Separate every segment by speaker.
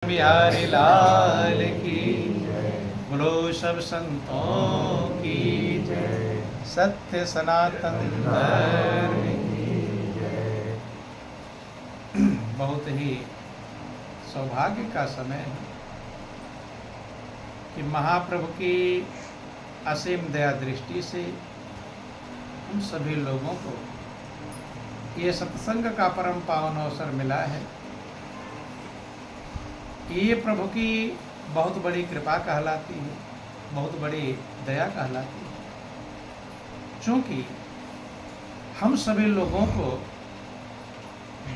Speaker 1: बिहारी लाल की बोलो सब संतों की जय। सत्य सनातन धर्म की जय। बहुत ही सौभाग्य का समय है कि महाप्रभु की असीम दया दृष्टि से हम सभी लोगों को ये सत्संग का परम पावन अवसर मिला है। ये प्रभु की बहुत बड़ी कृपा कहलाती है, बहुत बड़ी दया कहलाती है, क्योंकि हम सभी लोगों को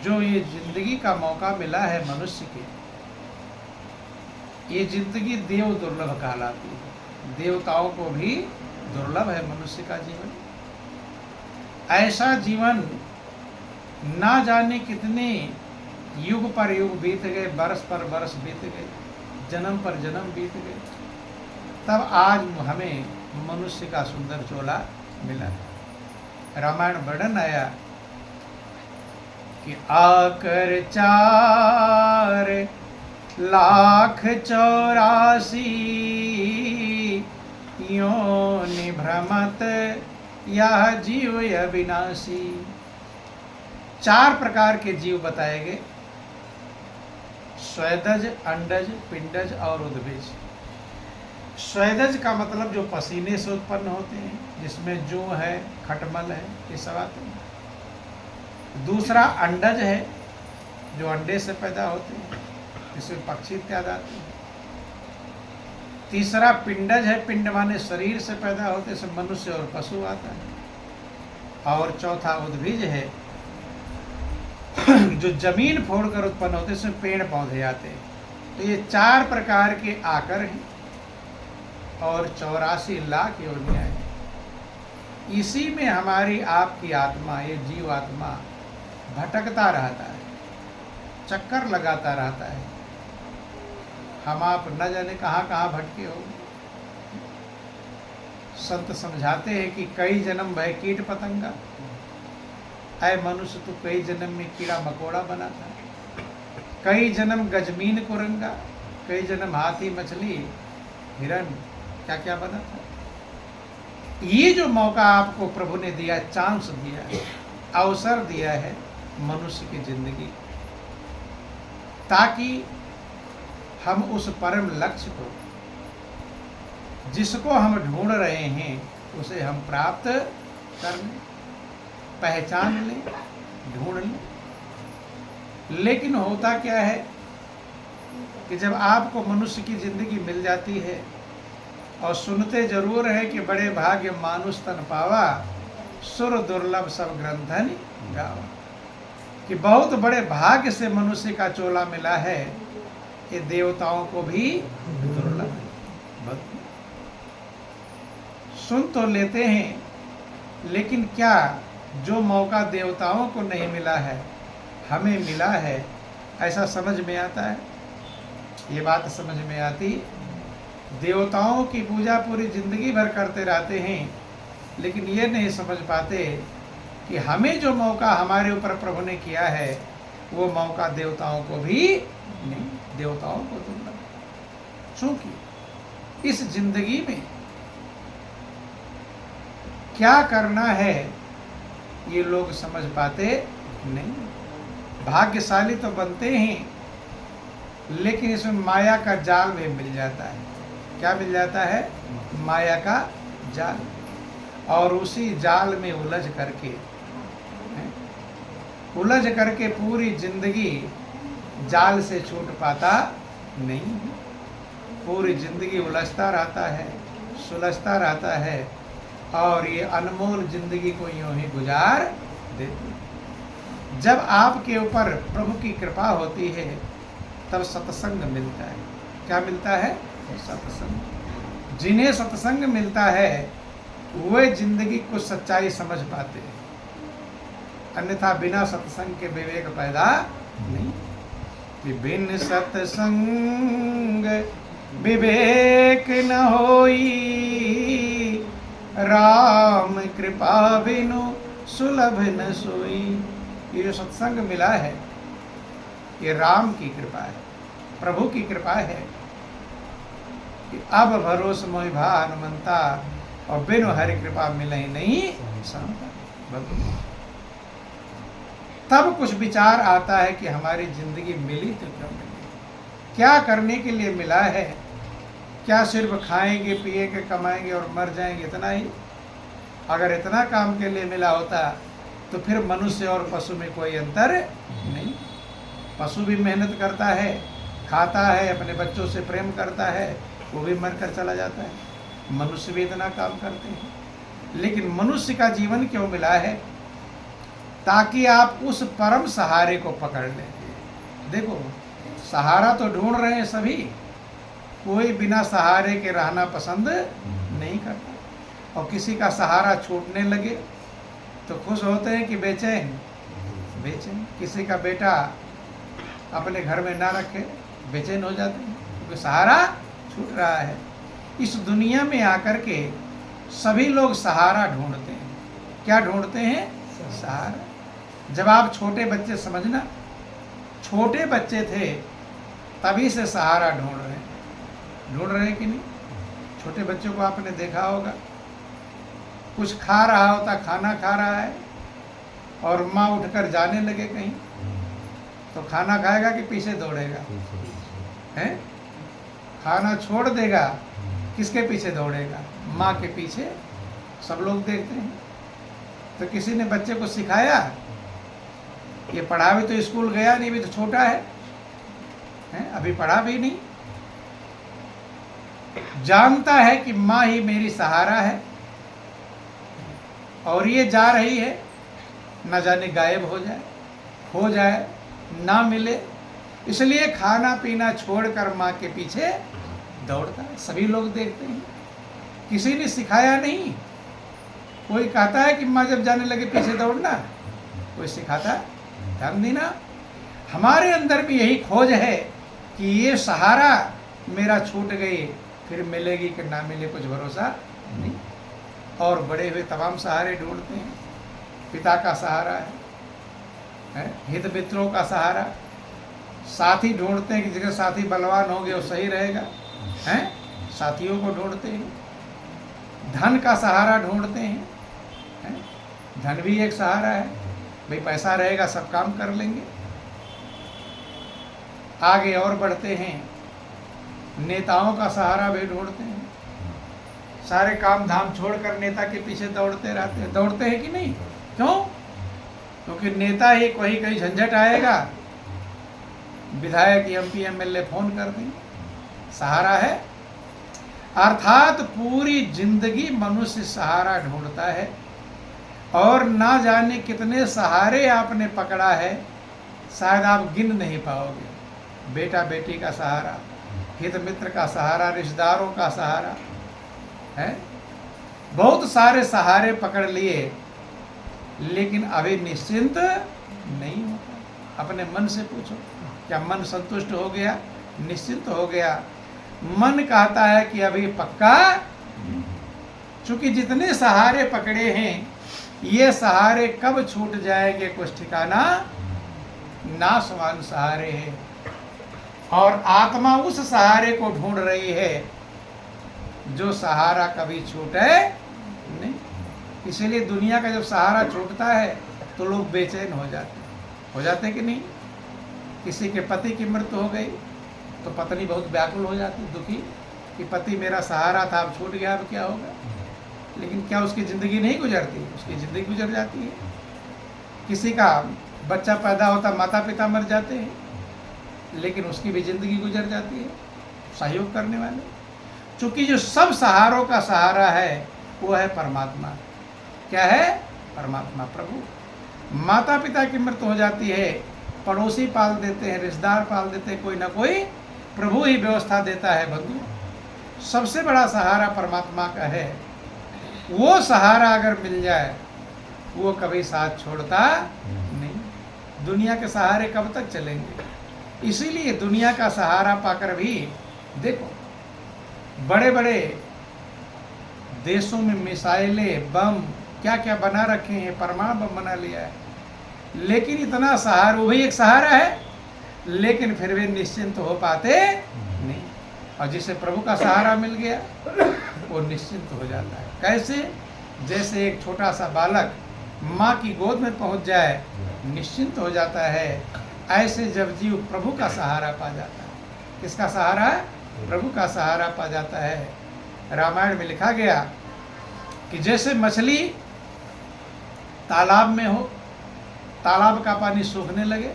Speaker 1: जो ये जिंदगी का मौका मिला है मनुष्य के, ये जिंदगी देव दुर्लभ कहलाती है। देवताओं को भी दुर्लभ है मनुष्य का जीवन। ऐसा जीवन ना जाने कितने युग पर युग बीत गए, बरस पर बरस बीत गए, जन्म पर जन्म बीत गए, तब आज हमें मनुष्य का सुंदर चोला मिला। रामायण वर्णन आया कि आकर 4,84,000 योनि भ्रमत यह जीव अविनाशी। 4 प्रकार के जीव बताए गए, स्वेदज, अंडज, पिंडज और उद्भिज। स्वेदज का मतलब जो पसीने से उत्पन्न होते हैं, जिसमें जू है, खटमल है, ये सब आते हैं। दूसरा अंडज है, जो अंडे से पैदा होते हैं, जिसमें पक्षी इत्यादि आते हैं। तीसरा पिंडज है, पिंड माने शरीर से पैदा होते हैं, सब मनुष्य और पशु आता है। और चौथा उद्भिज है, जो जमीन फोड़कर उत्पन्न होते हैं, इसमें पेड़ पौधे आते हैं। तो ये 4 प्रकार के आकर हैं और 84 लाख योनियां हैं। इसी में हमारी आपकी आत्मा, ये जीव आत्मा भटकता रहता है, चक्कर लगाता रहता है। हम आप न जाने कहाँ कहाँ भटके हो। संत समझाते हैं कि कई जन्म भय कीट पतंगा, ऐ मनुष्य तो कई जन्म में कीड़ा मकोड़ा बना था, कई जन्म गजमीन कुरंगा, कई जन्म हाथी मछली हिरण क्या क्या बना था। ये जो मौका आपको प्रभु ने दिया, चांस दिया है, अवसर दिया है मनुष्य की जिंदगी, ताकि हम उस परम लक्ष्य को, जिसको हम ढूंढ रहे हैं, उसे हम प्राप्त कर लें, पहचान लें, ढूंढ लें। लेकिन होता क्या है कि जब आपको मनुष्य की जिंदगी मिल जाती है, और सुनते जरूर है कि बड़े भाग्य मानुष तन पावा, सुर दुर्लभ सब ग्रंथन गावा, कि बहुत बड़े भाग्य से मनुष्य का चोला मिला है। ये देवताओं को भी दुर्लभ है। सुन तो लेते हैं, लेकिन क्या जो मौका देवताओं को नहीं मिला है, हमें मिला है, ऐसा समझ में आता है? ये बात समझ में आती, देवताओं की पूजा पूरी जिंदगी भर करते रहते हैं, लेकिन ये नहीं समझ पाते कि हमें जो मौका हमारे ऊपर प्रभु ने किया है, वो मौका देवताओं को भी नहीं, देवताओं को दुर्लभ। क्योंकि इस जिंदगी में क्या करना है ये लोग समझ पाते नहीं। भाग्यशाली तो बनते हैं, लेकिन इसमें माया का जाल भी मिल जाता है। क्या मिल जाता है? माया का जाल। और उसी जाल में उलझ करके पूरी जिंदगी जाल से छूट पाता नहीं। पूरी जिंदगी उलझता रहता है, सुलझता रहता है, और ये अनमोल जिंदगी को यूं ही गुजार देते। जब आपके ऊपर प्रभु की कृपा होती है, तब सत्संग मिलता है। क्या मिलता है? सत्संग। जिन्हें सत्संग मिलता है, वे जिंदगी को सच्चाई समझ पाते हैं, अन्यथा बिना सत्संग के विवेक पैदा नहीं। कि बिन सत्संग विवेक न होई, राम कृपा बिनु सुलभ न सोई। ये जो सत्संग मिला है, ये राम की कृपा है। प्रभु की कृपा है कि अब भरोस मोहि भा हनुमंता, और बिनु हरि कृपा मिले नहीं संता। तब कुछ विचार आता है कि हमारी जिंदगी मिली तो क्यों मिली, क्या करने के लिए मिला है, क्या सिर्फ खाएंगे पिएंगे कमाएंगे और मर जाएंगे, इतना ही? अगर इतना काम के लिए मिला होता तो फिर मनुष्य और पशु में कोई अंतर नहीं। पशु भी मेहनत करता है, खाता है, अपने बच्चों से प्रेम करता है, वो भी मरकर चला जाता है। मनुष्य भी इतना काम करते हैं, लेकिन मनुष्य का जीवन क्यों मिला है? ताकि आप उस परम सहारे को पकड़ लें। देखो, सहारा तो ढूंढ रहे हैं सभी, कोई बिना सहारे के रहना पसंद नहीं करता। और किसी का सहारा छूटने लगे तो खुश होते हैं कि बेचैन बेचैन। किसी का बेटा अपने घर में ना रखे, बेचैन हो जाते हैं क्योंकि सहारा छूट रहा है। इस दुनिया में आकर के सभी लोग सहारा ढूंढते हैं। क्या ढूंढते हैं? सहारा। जब आप छोटे बच्चे, समझना, छोटे बच्चे थे तभी से सहारा ढूंढ रहे हैं कि नहीं? छोटे बच्चों को आपने देखा होगा, कुछ खा रहा होता, खाना खा रहा है और माँ उठकर जाने लगे कहीं, तो खाना खाएगा कि पीछे दौड़ेगा? हैं? खाना छोड़ देगा, किसके पीछे दौड़ेगा? माँ के पीछे। सब लोग देखते हैं। तो किसी ने बच्चे को सिखाया, ये पढ़ा भी तो स्कूल गया नहीं, भी तो छोटा है, अभी पढ़ा भी नहीं, जानता है कि माँ ही मेरी सहारा है और ये जा रही है, न जाने गायब हो जाए, खो जाए, ना मिले, इसलिए खाना पीना छोड़कर माँ के पीछे दौड़ता है। सभी लोग देखते हैं, किसी ने सिखाया नहीं। कोई कहता है कि माँ जब जाने लगे पीछे दौड़ना? कोई सिखाता है? ध्यान देना, हमारे अंदर भी यही खोज है कि ये सहारा मेरा छूट गई, फिर मिलेगी कि ना मिले कुछ भरोसा नहीं। और बड़े हुए तमाम सहारे ढूंढते हैं। पिता का सहारा है, हित मित्रों का सहारा, साथी ढूंढते हैं कि जिसका साथी बलवान हो गया वो सही रहेगा, हैं? साथियों को ढूंढते हैं। धन का सहारा ढूंढते हैं, धन भी एक सहारा है, भाई पैसा रहेगा सब काम कर लेंगे। आगे और बढ़ते हैं, नेताओं का सहारा भी ढूंढते हैं। सारे काम धाम छोड़कर नेता के पीछे दौड़ते रहते हैं। दौड़ते हैं कि नहीं? क्यों? क्योंकि नेता ही कोई कहीं झंझट आएगा, विधायक एमपी एमएलए फोन कर देंगे, सहारा है। अर्थात पूरी जिंदगी मनुष्य सहारा ढूंढता है और ना जाने कितने सहारे आपने पकड़ा है, शायद आप गिन नहीं पाओगे। बेटा बेटी का सहारा, हित मित्र का सहारा, रिश्तेदारों का सहारा है, बहुत सारे सहारे पकड़ लिए, लेकिन अभी निश्चिंत नहीं होता। अपने मन से पूछो, क्या मन संतुष्ट हो गया, निश्चिंत हो गया? मन कहता है कि अभी पक्का, चूंकि जितने सहारे पकड़े हैं ये सहारे कब छूट जाएंगे कुछ ठिकाना, नासवान सहारे हैं। और आत्मा उस सहारे को ढूंढ रही है जो सहारा कभी छूटे नहीं। इसीलिए दुनिया का जब सहारा छूटता है तो लोग बेचैन हो जाते कि नहीं? किसी के पति की मृत्यु हो गई तो पत्नी बहुत व्याकुल हो जाती, दुखी, कि पति मेरा सहारा था, अब छूट गया, अब क्या होगा? लेकिन क्या उसकी ज़िंदगी नहीं गुजरती? उसकी ज़िंदगी गुजर जाती है। किसी का बच्चा पैदा होता, माता पिता मर जाते हैं, लेकिन उसकी भी ज़िंदगी गुजर जाती है, सहयोग करने वाले। चूँकि जो सब सहारों का सहारा है वो है परमात्मा। क्या है? परमात्मा, प्रभु। माता पिता की मृत्यु हो जाती है, पड़ोसी पाल देते हैं, रिश्तेदार पाल देते हैं, कोई ना कोई प्रभु ही व्यवस्था देता है। बंधु, सबसे बड़ा सहारा परमात्मा का है। वो सहारा अगर मिल जाए वो कभी साथ छोड़ता नहीं। दुनिया के सहारे कब तक चलेंगे? इसीलिए दुनिया का सहारा पाकर भी देखो, बड़े बड़े देशों में मिसाइलें, बम क्या क्या बना रखे हैं, परमाणु बम बना लिया है, लेकिन इतना सहारा, वही एक सहारा है, लेकिन फिर भी निश्चिंत हो पाते नहीं। और जिसे प्रभु का सहारा मिल गया वो निश्चिंत हो जाता है। कैसे? जैसे एक छोटा सा बालक माँ की गोद में पहुंच जाए निश्चिंत हो जाता है, ऐसे जब जीव प्रभु का सहारा पा जाता है। किसका सहारा? प्रभु का सहारा पा जाता है। रामायण में लिखा गया कि जैसे मछली तालाब में हो, तालाब का पानी सूखने लगे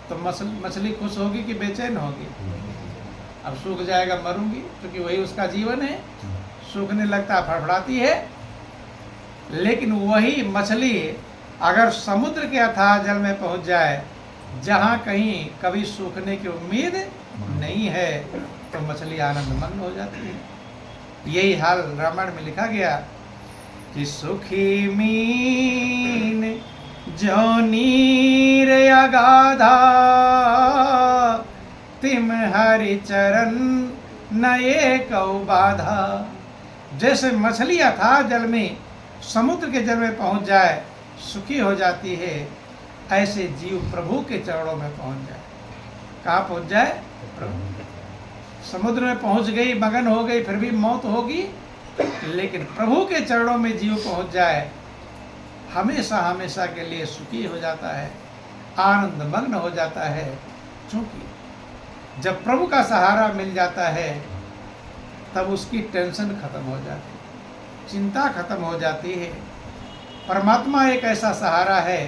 Speaker 1: तो मछली खुश होगी कि बेचैन होगी? अब सूख जाएगा मरूंगी, क्योंकि वही उसका जीवन है। सूखने लगता फड़फड़ाती है। लेकिन वही मछली अगर समुद्र के अथाह जल में पहुंच जाए, जहां कहीं कभी सूखने की उम्मीद नहीं है, तो मछली आनंदमग्न हो जाती है। यही हाल रामायण में लिखा गया कि सुखी मीन जो नीर अगाधा, तिम हरि चरण नये कौ बाधा। जैसे मछली अथाह जल में, समुद्र के जल में पहुंच जाए सुखी हो जाती है, ऐसे जीव प्रभु के चरणों में पहुंच जाए। कहाँ पहुंच जाए? प्रभु। समुद्र में पहुंच गई, मगन हो गई, फिर भी मौत होगी, लेकिन प्रभु के चरणों में जीव पहुंच जाए, हमेशा हमेशा के लिए सुखी हो जाता है, आनंदमग्न हो जाता है। क्योंकि जब प्रभु का सहारा मिल जाता है तब उसकी टेंशन खत्म हो जाती है, चिंता खत्म हो जाती है। परमात्मा एक ऐसा सहारा है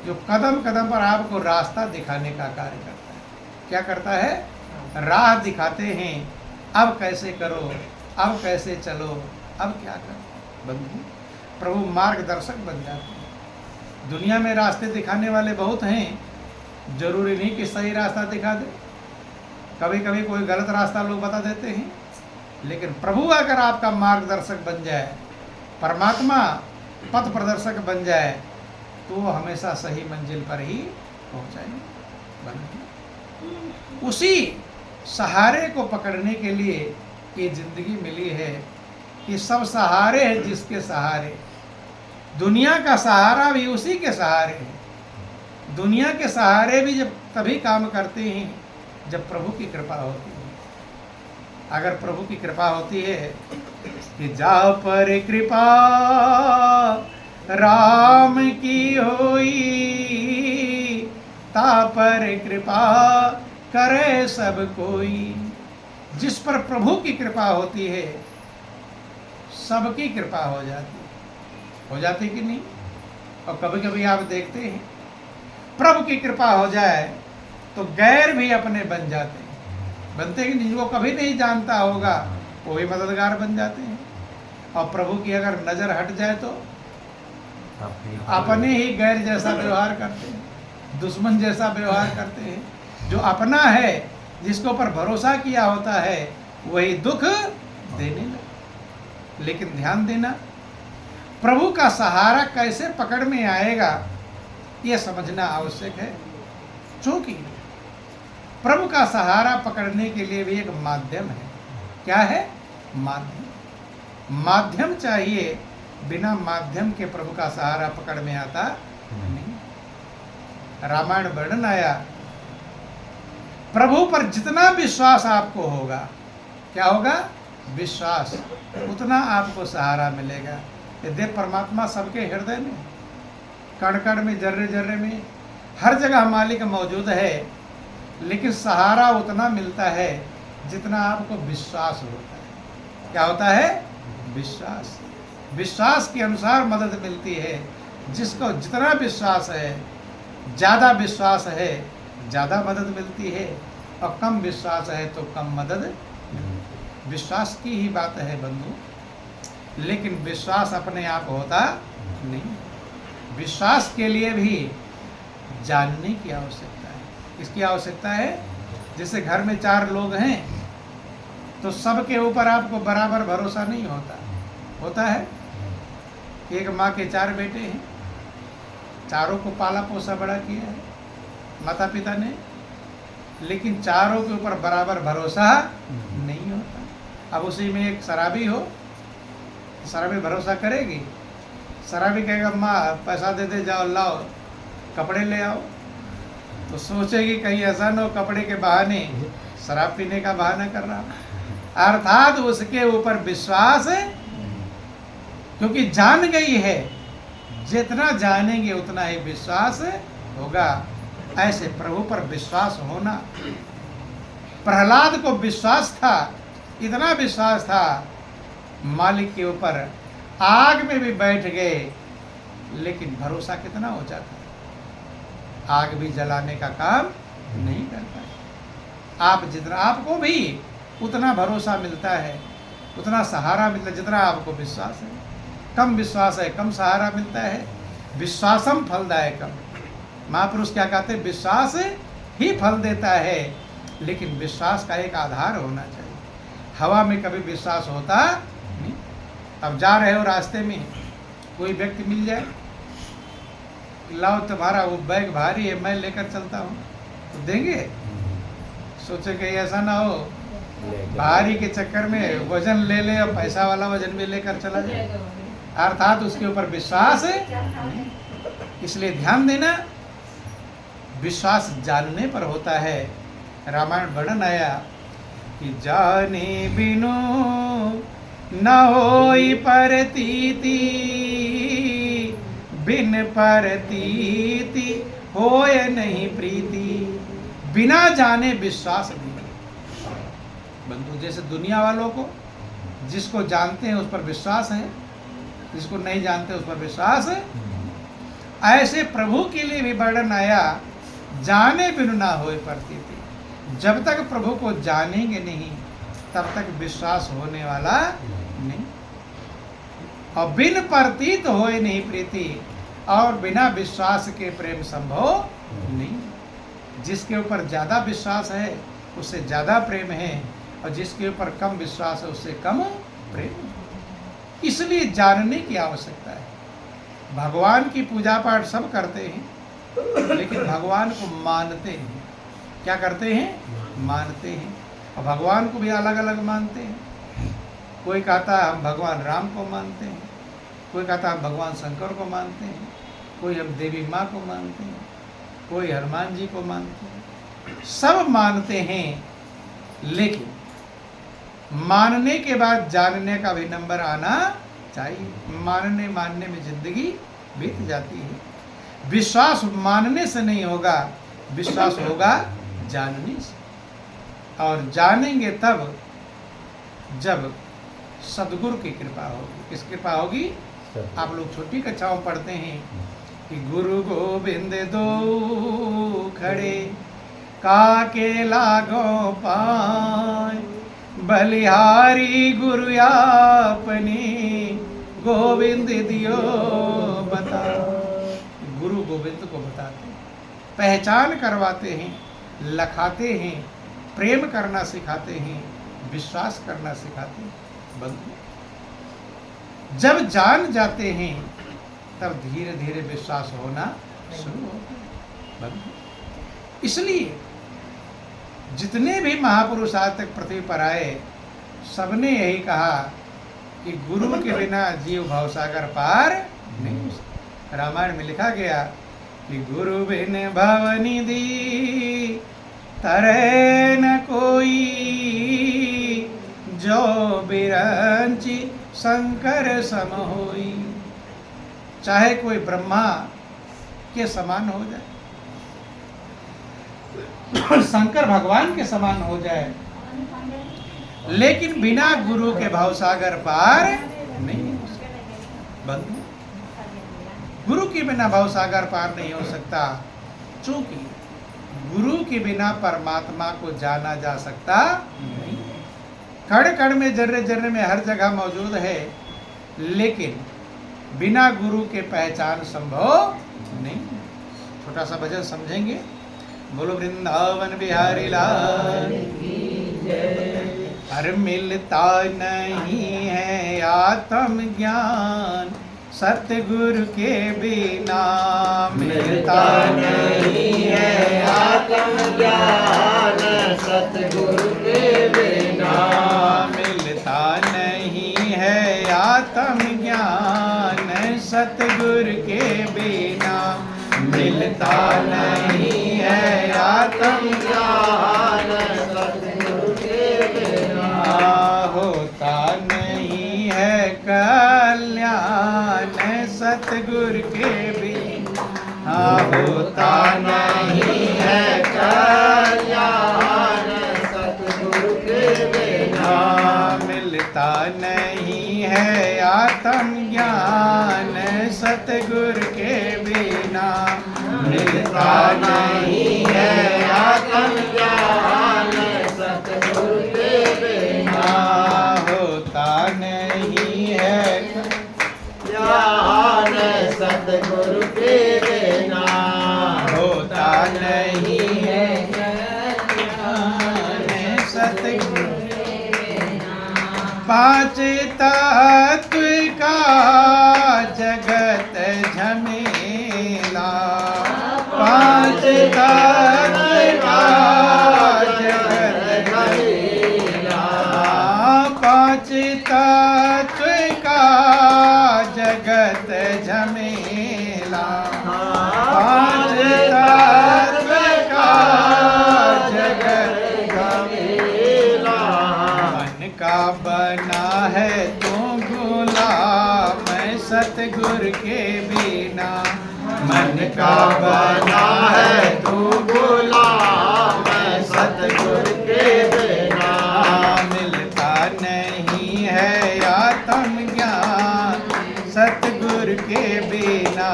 Speaker 1: जो कदम कदम पर आपको रास्ता दिखाने का कार्य करता है। क्या करता है? राह दिखाते हैं। अब कैसे करो, अब कैसे चलो, अब क्या करो। बंधु, प्रभु मार्गदर्शक बन जाते हैं। दुनिया में रास्ते दिखाने वाले बहुत हैं, जरूरी नहीं कि सही रास्ता दिखा दे। कभी कभी कोई गलत रास्ता लोग बता देते हैं, लेकिन प्रभु अगर आपका मार्गदर्शक बन जाए, परमात्मा पथ प्रदर्शक बन जाए, तो वो हमेशा सही मंजिल पर ही पहुंचाएंगे। उसी सहारे को पकड़ने के लिए ये जिंदगी मिली है कि सब सहारे हैं जिसके सहारे। दुनिया का सहारा भी उसी के सहारे है। दुनिया के सहारे भी जब तभी काम करते हैं जब प्रभु की कृपा होती है। अगर प्रभु की कृपा होती है कि जा पर कृपा राम की होई, ता पर कृपा करे सब कोई। जिस पर प्रभु की कृपा होती है सबकी कृपा हो जाती कि नहीं? और कभी कभी आप देखते हैं प्रभु की कृपा हो जाए तो गैर भी अपने बन जाते हैं। बनते कि नहीं? वो कभी नहीं जानता होगा वो भी मददगार बन जाते हैं। और प्रभु की अगर नजर हट जाए तो अपने ही गैर जैसा व्यवहार करते हैं, दुश्मन जैसा व्यवहार करते हैं। जो अपना है, जिसके ऊपर भरोसा किया होता है, वही दुख देने लगे। लेकिन ध्यान देना, प्रभु का सहारा कैसे पकड़ में आएगा यह समझना आवश्यक है। क्योंकि प्रभु का सहारा पकड़ने के लिए भी एक माध्यम है। क्या है? माध्यम चाहिए। बिना माध्यम के प्रभु का सहारा पकड़ में आता नहीं। रामायण वर्णन आया, प्रभु पर जितना विश्वास आपको होगा, क्या होगा? विश्वास, उतना आपको सहारा मिलेगा। यद्य परमात्मा सबके हृदय में, कण कण में, जर्रे जर्रे में, हर जगह मालिक मौजूद है, लेकिन सहारा उतना मिलता है जितना आपको विश्वास होता है। क्या होता है? विश्वास। विश्वास के अनुसार मदद मिलती है। जिसको जितना विश्वास है, ज़्यादा विश्वास है, ज़्यादा मदद मिलती है, और कम विश्वास है तो कम मदद मिलती है। विश्वास की ही बात है बंधु। लेकिन विश्वास अपने आप होता नहीं। विश्वास के लिए भी जानने की आवश्यकता है। किसकी आवश्यकता है? जैसे घर में 4 लोग हैं तो सबके ऊपर आपको बराबर भरोसा नहीं होता। होता है? एक माँ के 4 बेटे हैं, चारों को पाला पोसा बड़ा किया है माता पिता ने, लेकिन चारों के ऊपर बराबर भरोसा नहीं होता। अब उसी में एक शराबी हो, शराबी भरोसा करेगी? शराबी कहेगा माँ पैसा दे दे, जाओ लाओ कपड़े ले आओ, तो सोचेगी कहीं ऐसा न हो कपड़े के बहाने शराब पीने का बहाना कर रहा, अर्थात उसके ऊपर विश्वास है, क्योंकि जान गई है, जितना जानेंगे उतना ही विश्वास होगा। ऐसे प्रभु पर विश्वास होना, प्रहलाद को विश्वास था, इतना विश्वास था, मालिक के ऊपर आग में भी बैठ गए, लेकिन भरोसा कितना हो जाता है, आग भी जलाने का काम नहीं करता है। आप जितना, आपको भी उतना भरोसा मिलता है, उतना सहारा मिलता है जितना आपको विश्वास है। कम विश्वास है कम सहारा मिलता है। विश्वासम फलदायकम, महापुरुष क्या कहते हैं, विश्वास ही फल देता है, लेकिन विश्वास का एक आधार होना चाहिए। हवा में कभी विश्वास होता नहीं। अब जा रहे हो रास्ते में, कोई व्यक्ति मिल जाए, लाओ तुम्हारा वो बैग भारी है, मैं लेकर चलता हूँ, तो देंगे? सोचे कि ऐसा ना हो भारी के चक्कर में वजन ले ले और पैसा वाला वजन भी लेकर चला जाए, अर्थात उसके ऊपर विश्वास है। इसलिए ध्यान देना, विश्वास जानने पर होता है। रामायण वर्णन आया कि जाने बिनु न होई परतीति, बिन परतीति होय नहीं प्रीति। बिना जाने विश्वास नहीं। बंधु, जैसे दुनिया वालों को जिसको जानते हैं उस पर विश्वास है, जिसको नहीं जानते उस पर विश्वास है, ऐसे प्रभु के लिए भी वर्णन आया, जाने बिनु ना होए प्रतीति। जब तक प्रभु को जानेंगे नहीं तब तक विश्वास होने वाला नहीं। और बिन प्रतीत होए नहीं प्रीति, और बिना विश्वास के प्रेम संभव नहीं। जिसके ऊपर ज़्यादा विश्वास है उससे ज़्यादा प्रेम है, और जिसके ऊपर कम विश्वास है उससे कम प्रेम है। इसलिए जानने की आवश्यकता है। भगवान की पूजा पाठ सब करते हैं, लेकिन भगवान को मानते हैं। क्या करते हैं? मानते हैं। और भगवान को भी अलग अलग मानते हैं। कोई कहता है हम भगवान राम को मानते हैं, कोई कहता है हम भगवान शंकर को मानते हैं, कोई हम देवी माँ को मानते हैं, कोई हनुमान जी को मानते हैं। सब मानते हैं, लेकिन मानने के बाद जानने का भी नंबर आना चाहिए। मानने मानने में जिंदगी बीत जाती है। विश्वास मानने से नहीं होगा, विश्वास होगा जानने से। और जानेंगे तब जब सदगुरु की कृपा होगी। किस कृपा होगी? आप लोग छोटी कक्षाओं में पढ़ते हैं कि गुरु गोविंद दो खड़े, काके लागो पाए, बलिहारी गुरु आपने, गोविंद दियो बता। गुरु गोविंद को बताते हैं, पहचान करवाते हैं, लखाते हैं, प्रेम करना सिखाते हैं, विश्वास करना सिखाते हैं। बंधु, जब जान जाते हैं तब धीरे धीरे विश्वास होना शुरू होता है। बंधु, इसलिए जितने भी महापुरुष आज तक पृथ्वी पर आए, सबने यही कहा कि गुरु के बिना जीव भवसागर पार नहीं हो सकता। रामायण में लिखा गया कि गुरु बिन भवनिधि तरे न कोई, जो बिरंची शंकर सम होई। चाहे कोई ब्रह्मा के समान हो जाए, शंकर भगवान के समान हो जाए, लेकिन बिना गुरु के भवसागर पार नहीं हो सकता। बंधु, गुरु के बिना भवसागर पार नहीं हो सकता, चूंकि गुरु के बिना परमात्मा को जाना जा सकता नहीं। कण कण में, जर्रे जर्रे में, हर जगह मौजूद है, लेकिन बिना गुरु के पहचान संभव नहीं। छोटा सा भजन समझेंगे। बोलो वृंदावन बिहारी लाल की जय। हर मिलता नहीं है आत्म ज्ञान, सतगुरु के बिना मिलता नहीं है आत्म ज्ञान, सतगुरु के बिना मिलता नहीं है आत्म ज्ञान, सतगुरु के बिना मिलता नहीं है
Speaker 2: आत्मज्ञान सतगुरु के बिना
Speaker 1: होता नहीं है कल्याण सतगुरु के बिना होता नहीं है
Speaker 2: कल्याण सतगुरु के बिना
Speaker 1: मिलता नहीं है आत्मज्ञान सतगुरु के बिना
Speaker 2: मिलता नहीं है आत्मज्ञान सतगुरु के बिना
Speaker 1: होता नहीं है
Speaker 2: ज्ञान सतगुरु के बिना
Speaker 1: होता नहीं है ज्ञान सतगुरु पांच तत्व का जगत झमेला पांच तत्व का जगत झमेला पांच तत्व का जगत झमेला पांच तत्व का जगत
Speaker 2: झमेला
Speaker 1: मन का बना है तू गुलाम सतगुरु के बिना मन का बना है तू
Speaker 2: गुलाम सतगुरु के बिना
Speaker 1: मिलता नहीं है आत्मज्ञान सतगुरु के बिना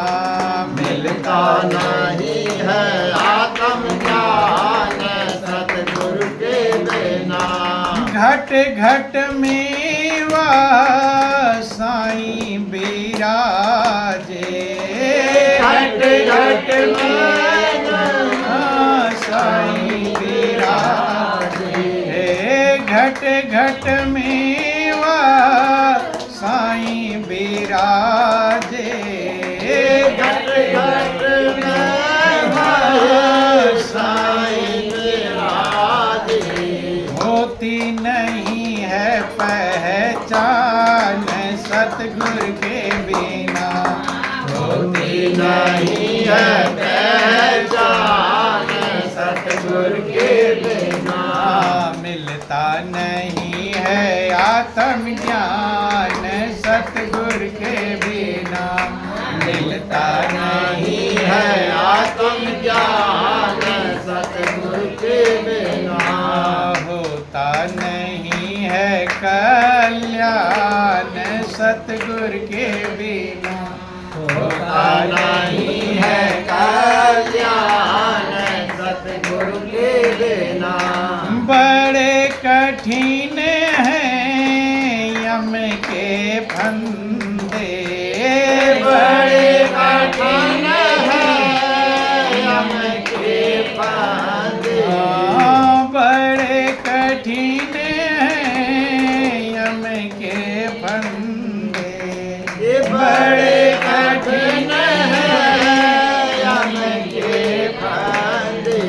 Speaker 2: मिलता नहीं है आत्मज्ञान सतगुरु के बिना
Speaker 1: घट घट में वह साईं बिराजे
Speaker 2: घट घट में
Speaker 1: साईं बिराजे घट घट में वह साईं बिराजे
Speaker 2: घट घट में साईं बिराजे
Speaker 1: होती नहीं है पहचान सतगुरु के बिना
Speaker 2: होती नहीं है पहचान सतगुरु के बिना
Speaker 1: मिलता नहीं है आत्मज्ञान सतगुरु के बिना मिलता नहीं है
Speaker 2: आत्मज्ञान सतगुरु के बिना
Speaker 1: होता नहीं है कल्याण सतगुरु के बिना
Speaker 2: होता नहीं है कल्याण सतगुरु के बिना
Speaker 1: बड़े कठिन हैं यम के फंदे
Speaker 2: बड़े कठिन है यम के फंदे
Speaker 1: बड़े कठिन हैं यम के फंदे
Speaker 2: ये बड़े कठिन है यम के फंदे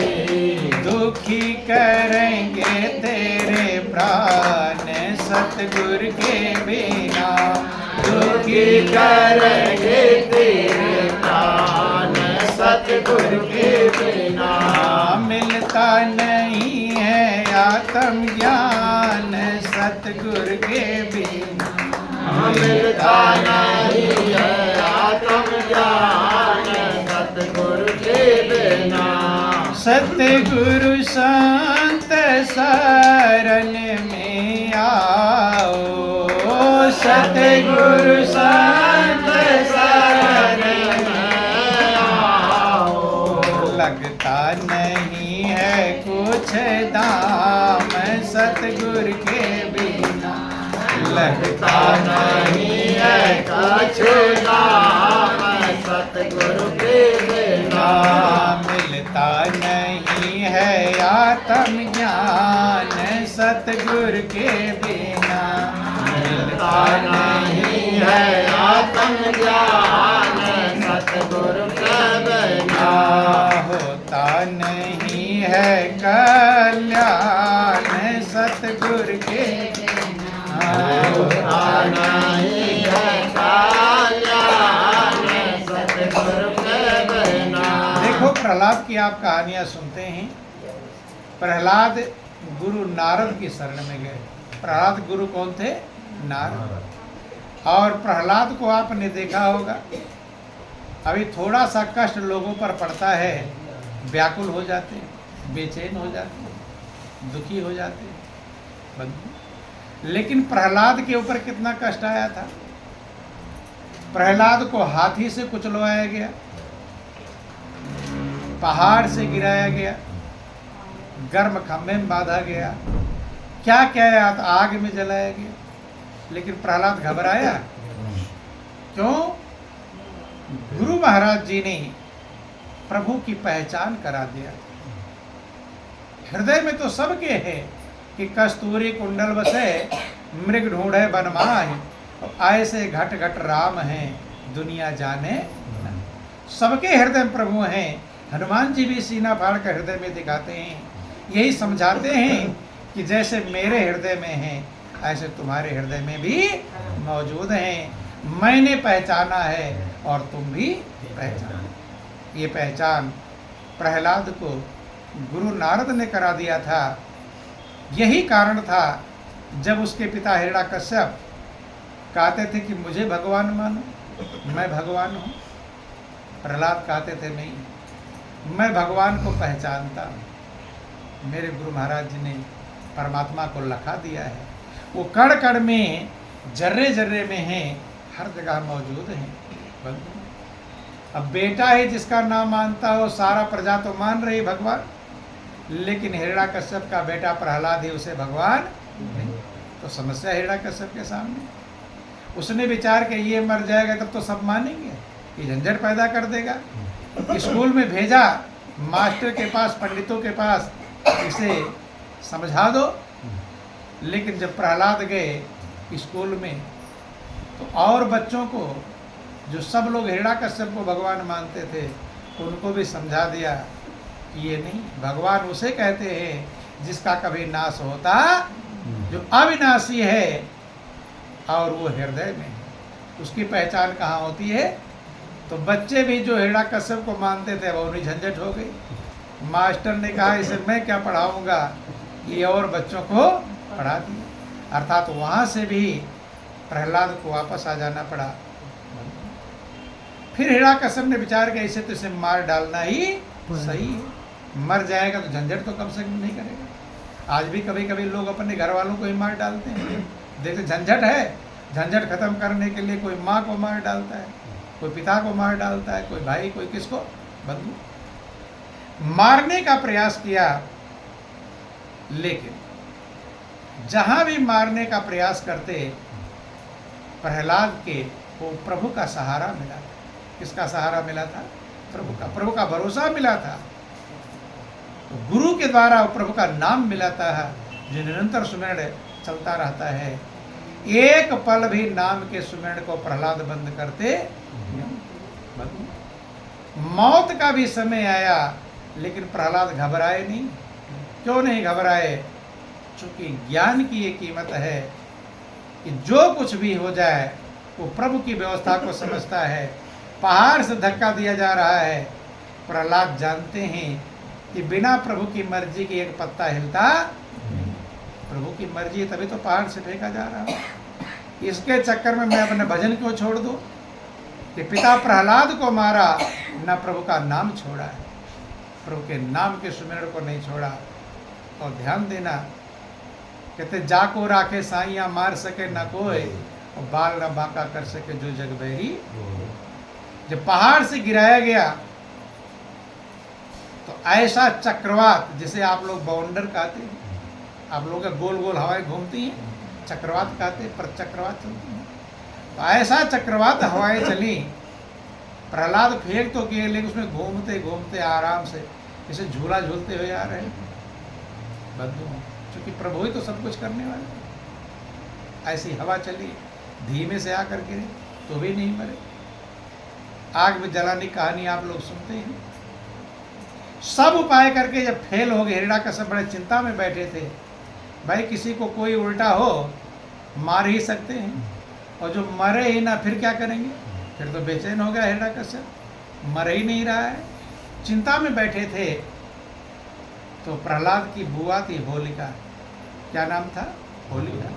Speaker 1: दुखी करेंगे तेरे प्राण सतगुरु के बिना
Speaker 2: दुखी करेंगे तेरे प्राण सतगुरु के बिना
Speaker 1: मिलता नहीं है आत्मज्ञान सतगुरु के बिना
Speaker 2: मिलता नहीं है आत्मज्ञान सतगुरु के बिना
Speaker 1: सतगुरु संत शरण में आओ सतगुरु संत शरण
Speaker 2: में आओ
Speaker 1: लगता नहीं है कुछ दाम सतगुरु के बिना लगता
Speaker 2: नहीं है कछु नाम सतगुरु के बिना
Speaker 1: मिलता नहीं है आत्मज्ञान सतगुरु के बिना
Speaker 2: मिलता नहीं है आत्मज्ञान सतगुरु के बिना
Speaker 1: होता नहीं है कल्याण सतगुरु के बिना
Speaker 2: होता नहीं है कल्याण सतगुरु के बिना
Speaker 1: देखो प्रहलाद की आप कहानियां सुनते हैं प्रहलाद गुरु नारद की शरण में गए। प्रहलाद गुरु कौन थे? नारद। और प्रहलाद को आपने देखा होगा, अभी थोड़ा सा कष्ट लोगों पर पड़ता है, व्याकुल हो जाते हैं, बेचैन हो जाते हैं, दुखी हो जाते हैं बंधु। लेकिन प्रहलाद के ऊपर कितना कष्ट आया था। प्रहलाद को हाथी से कुचलवाया गया, पहाड़ से गिराया गया, गर्म खंभे में बांधा गया, क्या क्या आग में जलाया गया। लेकिन प्रहलाद घबराया क्यों? गुरु महाराज जी ने प्रभु की पहचान करा दिया। हृदय में तो सबके है कि कस्तूरी कुंडल बसे, मृग ढूंढे बनमाहि, ऐसे घट घट राम हैं दुनिया जाने। सबके हृदय में प्रभु हैं। हनुमान जी भी सीना फाड़ कर हृदय में दिखाते हैं, यही समझाते हैं कि जैसे मेरे हृदय में हैं ऐसे तुम्हारे हृदय में भी मौजूद हैं। मैंने पहचाना है और तुम भी पहचानो। ये पहचान प्रहलाद को गुरु नारद ने करा दिया था। यही कारण था जब उसके पिता हिरण्यकश्यप कहते थे कि मुझे भगवान मानो, मैं भगवान हूँ। प्रहलाद कहते थे नहीं, मैं भगवान को पहचानता हूँ। मेरे गुरु महाराज जी ने परमात्मा को लखा दिया है, वो कण कण में, जर्रे जर्रे में है, हर जगह मौजूद है बंधु। अब बेटा है जिसका नाम मानता हो, सारा प्रजा तो मान रही भगवान, लेकिन हिरण्यकश्यप का बेटा प्रहलाद ही उसे भगवान नहीं। तो समस्या हिरण्यकश्यप के सामने। उसने विचार किया ये मर जाएगा तब तो सब मानेंगे, ये झंझट पैदा कर देगा। स्कूल में भेजा, मास्टर के पास, पंडितों के पास, इसे समझा दो। लेकिन जब प्रहलाद गए स्कूल में तो और बच्चों को, जो सब लोग हिरण्यकश्यप को भगवान मानते थे, उनको भी समझा दिया कि ये नहीं, भगवान उसे कहते हैं जिसका कभी नाश होता, जो अविनाशी है और वो हृदय में है। उसकी पहचान कहाँ होती है? तो बच्चे भी जो हिरण्यकश्यप को मानते थे वो उन्हें झंझट हो गई। मास्टर ने कहा इसे मैं क्या पढ़ाऊंगा, ये और बच्चों को पढ़ा दिया। अर्थात वहाँ से भी प्रहलाद को वापस आ जाना पड़ा। फिर हिरण्यकश्यप ने विचार किया इसे तो इसे मार डालना ही सही है। मर जाएगा तो झंझट तो कम से कम नहीं करेगा। आज भी कभी कभी लोग अपने घर वालों को ही मार डालते हैं। देखते झंझट है, झंझट खत्म करने के लिए कोई माँ को मार डालता है, कोई पिता को मार डालता है, कोई भाई, कोई किसको, बंधु। मारने का प्रयास किया, लेकिन जहां भी मारने का प्रयास करते प्रहलाद के वो प्रभु का सहारा मिला था। किसका सहारा मिला था? प्रभु का भरोसा मिला था। तो गुरु के द्वारा प्रभु का नाम मिला था, जो निरंतर सुमिरन चलता रहता है। एक पल भी नाम के सुमिरन को प्रहलाद बंद करते नहीं। मौत का भी समय आया, लेकिन प्रहलाद घबराए नहीं। क्यों नहीं घबराए? चूंकि ज्ञान की ये कीमत है कि जो कुछ भी हो जाए वो प्रभु की व्यवस्था को समझता है। पहाड़ से धक्का दिया जा रहा है, प्रहलाद जानते हैं कि बिना प्रभु की मर्जी के एक पत्ता हिलता नहीं। प्रभु की मर्जी है तभी तो पहाड़ से फेंका जा रहा है। इसके चक्कर में मैं अपने भजन क्यों छोड़ दूं? कि पिता प्रहलाद को मारा, न प्रभु का नाम छोड़ा है, प्रभु के नाम के सुमिरन को नहीं छोड़ा। और ध्यान देना, कहते जाको राखे साइया मार सके न कोई, और बाल न बांका कर सके जो जग बैरी। जब पहाड़ से गिराया गया तो ऐसा चक्रवात, जिसे आप लोग बाउंडर कहते हैं, आप लोग गोल गोल हवाएं घूमती हैं, चक्रवात कहते हैं, पर चक्रवात चलती हैं। तो ऐसा चक्रवात हवाएं चली, प्रहलाद फेंक तो किए, लेकिन उसमें घूमते घूमते आराम से इसे झूला झूलते हुए आ रहे हैं बंधु। क्योंकि प्रभु ही तो सब कुछ करने वाले। ऐसी हवा चली, धीमे से आकर गिरे तो भी नहीं मरे। आग में जलाने की कहानी आप लोग सुनते हैं। सब उपाय करके जब फेल हो गए, हिरण्यकश्यप बड़े चिंता में बैठे थे। भाई किसी को कोई उल्टा हो मार ही सकते हैं, और जो मरे ही ना फिर क्या करेंगे? फिर तो बेचैन हो गया हिरण्यकश्यप, मर ही नहीं रहा है, चिंता में बैठे थे। तो प्रहलाद की बुआ थी होलिका, क्या नाम था? होलिका।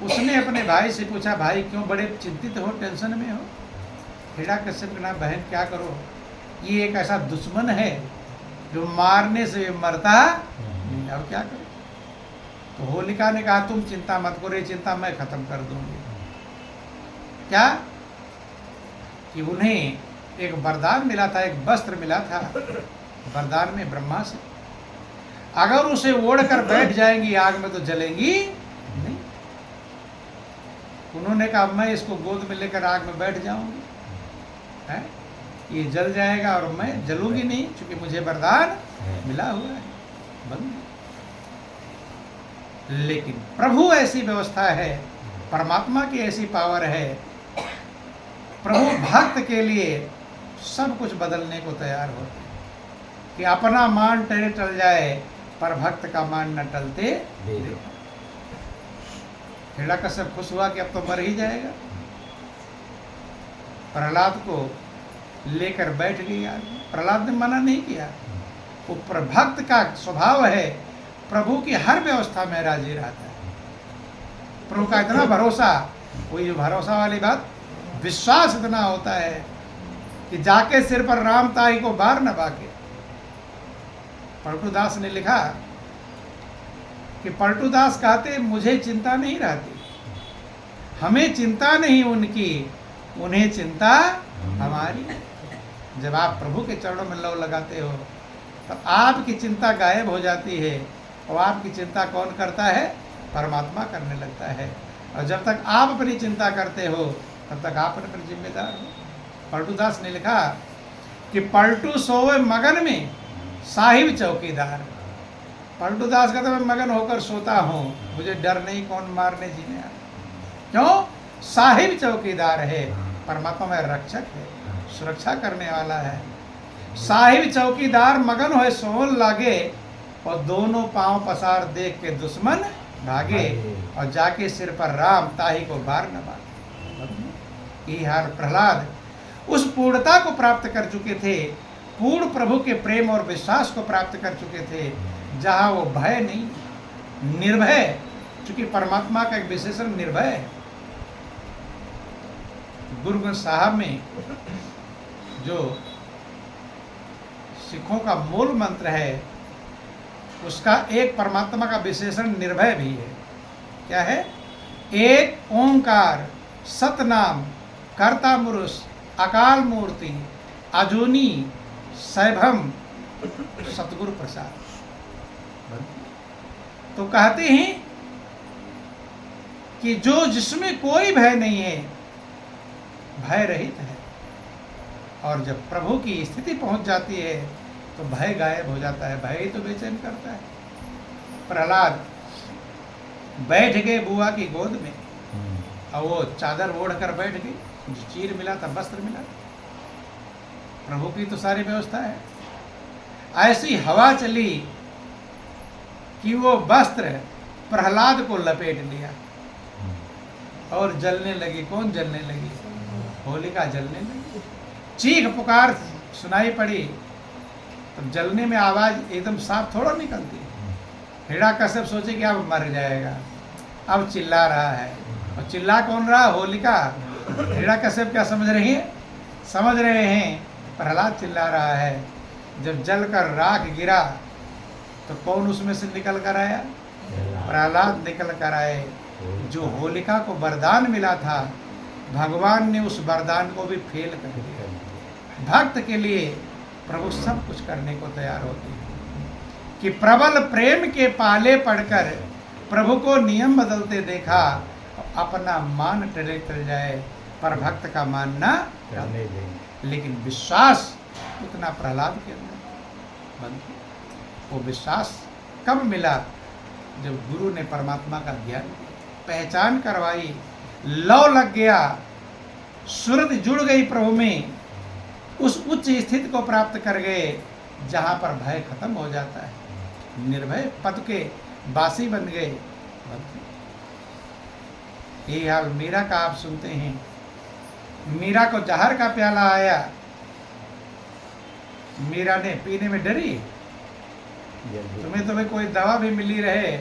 Speaker 1: उसने अपने भाई से पूछा, भाई क्यों बड़े चिंतित हो, टेंशन में हो? हिरण्यकश्यप ने कहा, बहन क्या करो, ये एक ऐसा दुश्मन है जो मारने से मरता नहीं, अब क्या करो? तो होलिका ने कहा, तुम चिंता मत करो, ये चिंता मैं खत्म कर दूंगी। क्या? कि उन्हें एक वरदान मिला था, एक वस्त्र मिला था वरदान में ब्रह्मा से, अगर उसे ओढ़ कर बैठ जाएंगी आग में तो जलेंगी नहीं। उन्होंने कहा, मैं इसको गोद में लेकर आग में बैठ जाऊंगी, है? ये जल जाएगा और मैं जलूंगी नहीं, क्योंकि मुझे वरदान मिला हुआ है। बंद। लेकिन प्रभु ऐसी व्यवस्था है, परमात्मा की ऐसी पावर है, प्रभु भक्त के लिए सब कुछ बदलने को तैयार होते हैं, कि अपना मान टले टल जाए पर भक्त का मान न टलते। हिरण्यकश्यप खुश हुआ कि अब तो मर ही जाएगा, प्रहलाद को लेकर बैठ गई आग में। प्रहलाद ने मना नहीं किया, वो भक्त का स्वभाव है, प्रभु की हर व्यवस्था में राजी रहता है। प्रभु का इतना भरोसा, वही भरोसा वाली बात, विश्वास इतना होता है कि जाके सिर पर राम ताई को बार न बाके। पलटूदास ने लिखा कि पलटूदास कहते, मुझे चिंता नहीं रहती, हमें चिंता नहीं उनकी, उन्हें चिंता हमारी। जब आप प्रभु के चरणों में लव लगाते हो तब आपकी चिंता गायब हो जाती है, और आपकी चिंता कौन करता है? परमात्मा करने लगता है। और जब तक आप अपनी चिंता करते हो तब तक आप अपने पर जिम्मेदार हो। पलटूदास ने लिखा कि पलटू सोए मगन में साहिब चौकीदार। पलटूदास का तो मैं मगन होकर सोता हूँ, मुझे डर नहीं, कौन मारने जीने आए। क्यों? साहिब चौकीदार है, परमात्मा में रक्षक है, सुरक्षा करने वाला है। साहिब चौकीदार मगन होए सोन लागे, और दोनों पांव पसार देख के दुश्मन भागे, और जाके सिर पर राम ताही को बार न बार। ये हाल प्रहलाद उस पूर्णता को प्राप्त कर चुके थे, पूर्ण प्रभु के प्रेम और विश्वास को प्राप्त कर चुके थे, जहां वो भय नहीं, निर्भय, क्योंकि परमात्मा का एक विशेषण निर्भय है। गुरु ग्रंथ साहब में जो सिखों का मूल मंत्र है, उसका एक परमात्मा का विशेषण निर्भय भी है। क्या है? एक ओंकार सतनाम कर्ता पुरुष अकाल मूर्ति अजूनी सैभम सतगुरु प्रसाद। तो कहते हैं कि जो जिसमें कोई भय नहीं है, भय रहित है, और जब प्रभु की स्थिति पहुंच जाती है तो भय गायब हो जाता है। भय ही तो बेचैन करता है। प्रहलाद बैठ गए बुआ की गोद में, और वो चादर ओढ़ कर बैठ गई, जो चीर मिला था, वस्त्र मिला था, प्रभु की तो सारी व्यवस्था है। ऐसी हवा चली कि वो वस्त्र प्रहलाद को लपेट लिया और जलने लगी। कौन जलने लगी? होलिका जलने लगी। चीख पुकार सुनाई पड़ी, तब जलने में आवाज एकदम साफ थोड़ा निकलती। हिरण्यकश्यप सोचे कि अब मर जाएगा, अब चिल्ला रहा है, और चिल्ला कौन रहा? होलिका। हिरण्यकश्यप क्या समझ रही है? समझ रहे हैं प्रहलाद चिल्ला रहा है। जब जलकर राख गिरा तो कौन उसमें से निकल कर आया? प्रहलाद निकल कर आए। जो होलिका को वरदान मिला था, भगवान ने उस वरदान को भी फेल कर दिया। भक्त के लिए प्रभु सब कुछ करने को तैयार होते हैं। कि प्रबल प्रेम के पाले पड़कर प्रभु को नियम बदलते देखा, अपना मान टले टल जाए पर भक्त का मानना टले। लेकिन विश्वास उतना प्रहलाद के अंदर बनता। वो विश्वास कब मिला? जब गुरु ने परमात्मा का ज्ञान पहचान करवाई, लव लग गया, सुरत जुड़ गई प्रभु में, उस उच्च स्थिति को प्राप्त कर गए जहाँ पर भय खत्म हो जाता है। निर्भय पद के बासी बन गए। ये हाल मीरा का आप सुनते हैं। मीरा को जहर का प्याला आया, मीरा ने पीने में डरी, तुम्हें तो भाई कोई दवा भी मिली रहे,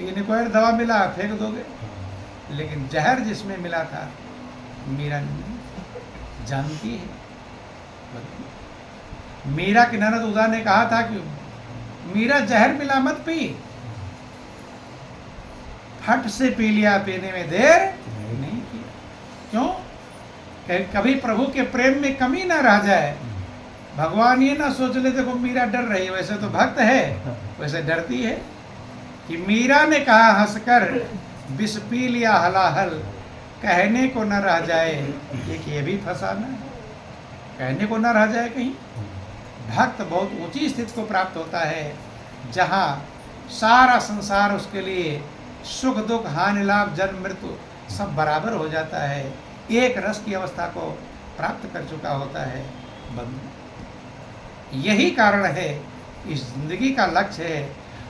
Speaker 1: इनको दवा मिला फेंक दोगे, लेकिन जहर जिसमें मिला था मीरा नहीं जानती है। मीरा की ननद उदा ने कहा था कि मीरा जहर मिला मत पी, फट से पी लिया, पीने में देर नहीं किया। क्यों? कभी प्रभु के प्रेम में कमी ना रह जाए। भगवान ये ना सोच ले देखो मीरा डर रही है, वैसे तो भक्त है, वैसे डरती है। कि मीरा ने कहा हंसकर विष पी लिया हलाहल, कहने को न रह जाए, एक ये भी फसाना है, कहने को न रह जाए कहीं। भक्त बहुत ऊंची स्थिति को प्राप्त होता है, जहाँ सारा संसार उसके लिए सुख दुख हानि लाभ जन्म मृत्यु सब बराबर हो जाता है, एक रस की अवस्था को प्राप्त कर चुका होता है। बंधु, यही कारण है, इस जिंदगी का लक्ष्य है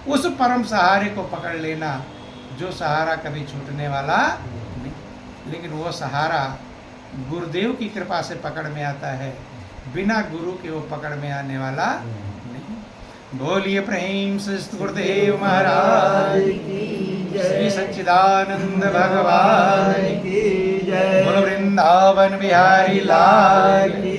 Speaker 1: उस परम सहारे को पकड़ लेना, जो सहारा कभी छूटने वाला नहीं, लेकिन वो सहारा गुरुदेव की कृपा से पकड़ में आता है, बिना गुरु के वो पकड़ में आने वाला नहीं। बोलिए प्रेम से गुरुदेव महाराज की, श्री सच्चिदानंद भगवान की जय, बोलो वृंदावन बिहारी लाल की।